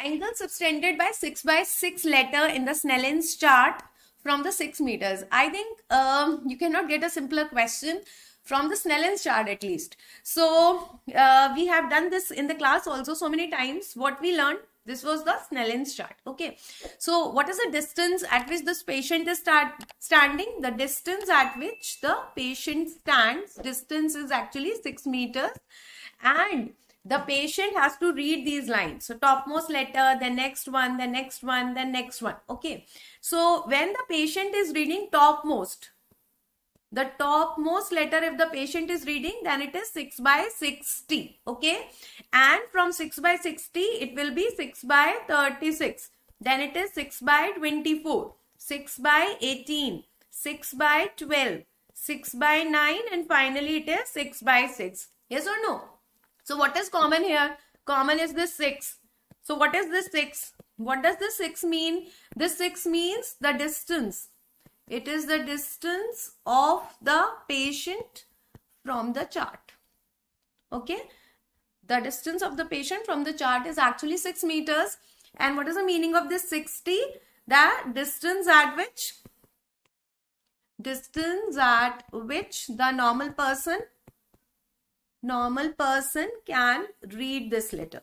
Angle subtended by 6 by 6 letter in the Snellen's chart from the 6 meters. I think you cannot get a simpler question from the Snellen's chart at least. So we have done this in the class also so many times. What we learned, this was the Snellen's chart. Okay. So what is the distance at which this patient is standing? The distance at which the patient stands, distance is actually 6 meters, and the patient has to read these lines. So topmost letter, the next one, the next one, the next one. Okay. So when the patient is reading topmost, the topmost letter if the patient is reading, then it is 6 by 60. Okay. And from 6 by 60, it will be 6 by 36. Then it is 6 by 24, 6 by 18, 6 by 12, 6 by 9, and finally it is 6 by 6. Yes or no? So what is common here? Common is this 6. So what is this 6? What does this 6 mean? This 6 means the distance. It is the distance of the patient from the chart. Okay. The distance of the patient from the chart is actually 6 meters. And what is the meaning of this 60? The distance at which the normal person can read this letter.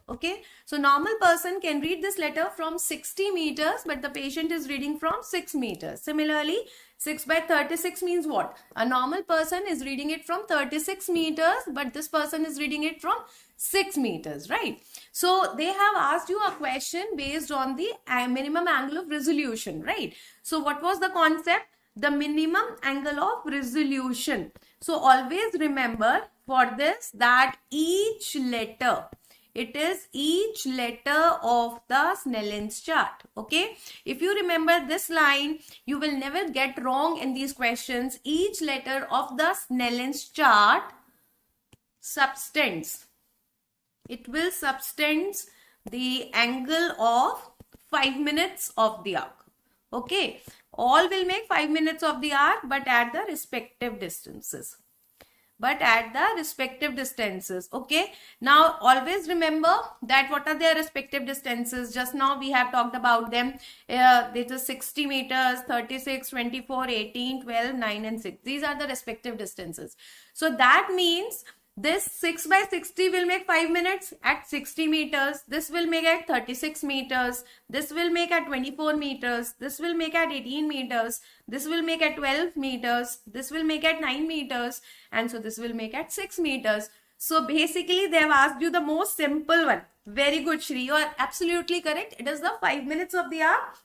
Okay. So normal person can read this letter from 60 meters, but the patient is reading from 6 meters. Similarly, 6 by 36 means what? A normal person is reading it from 36 meters, but this person is reading it from 6 meters, right? So they have asked you a question based on the minimum angle of resolution, right? So what was the concept? The minimum angle of resolution. So always remember for this that each letter, it is each letter of the Snellen's chart. Okay. If you remember this line, you will never get wrong in these questions. Each letter of the Snellen's chart subtends. It will subtends the angle of 5 minutes of the arc. Okay. All will make 5 minutes of the arc, but at the respective distances. Okay. Now, always remember that what are their respective distances. Just now we have talked about them. This is 60 meters, 36, 24, 18, 12, 9 and 6. These are the respective distances. So that means this 6 by 60 will make 5 minutes at 60 meters. This will make at 36 meters. This will make at 24 meters. This will make at 18 meters. This will make at 12 meters. This will make at 9 meters. And so this will make at 6 meters. So basically they have asked you the most simple one. Very good, Shri. You are absolutely correct. It is the 5 minutes of the arc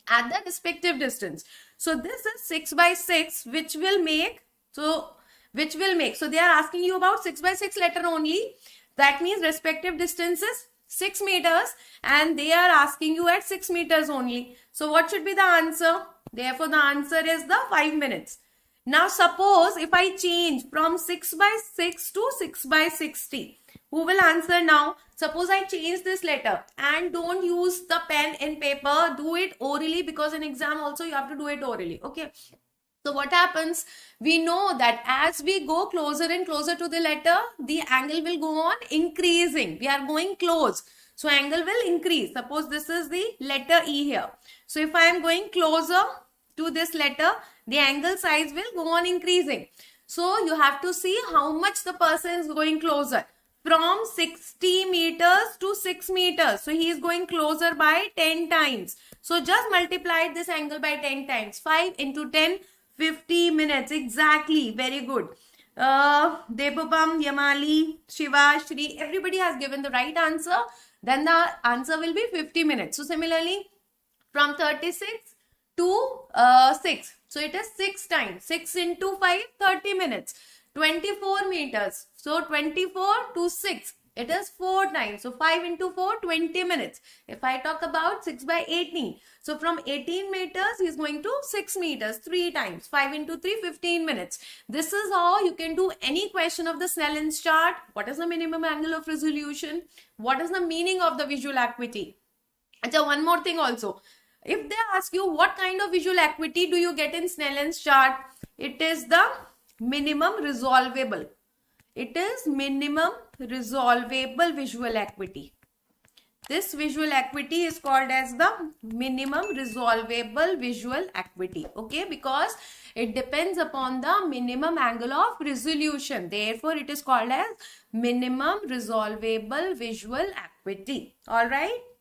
at the respective distance. So this is 6 by 6, which will make, so they are asking you about 6 by 6 letter only. That means respective distances 6 meters, and they are asking you at 6 meters only. So what should be the answer? Therefore, the answer is the 5 minutes. Now, suppose if I change from 6 by 6 to 6 by 60, who will answer now? Suppose I change this letter, and don't use the pen and paper. Do it orally, because in exam also you have to do it orally. Okay. So what happens? We know that as we go closer and closer to the letter, the angle will go on increasing. We are going close. So angle will increase. Suppose this is the letter E here. So if I am going closer to this letter, the angle size will go on increasing. So you have to see how much the person is going closer. From 60 meters to 6 meters. So he is going closer by 10 times. So just multiply this angle by 10 times. 5 into 10. 50 minutes. Exactly. Very good. Debubam, Yamali, Shiva, Shri, everybody has given the right answer. Then the answer will be 50 minutes. So similarly, from 36 to 6. So it is 6 times. 6 into 5, 30 minutes. 24 meters. So 24 to 6. It is 4 times. So 5 into 4, 20 minutes. If I talk about 6 by 18. So from 18 meters, he is going to 6 meters 3 times. 5 into 3, 15 minutes. This is how you can do any question of the Snellen's chart. What is the minimum angle of resolution? What is the meaning of the visual acuity? And so one more thing also. If they ask you what kind of visual acuity do you get in Snellen's chart, it is the minimum resolvable. It is minimum resolvable visual acuity. This visual acuity is called as the minimum resolvable visual acuity. Okay, because it depends upon the minimum angle of resolution. Therefore, it is called as minimum resolvable visual acuity. All right.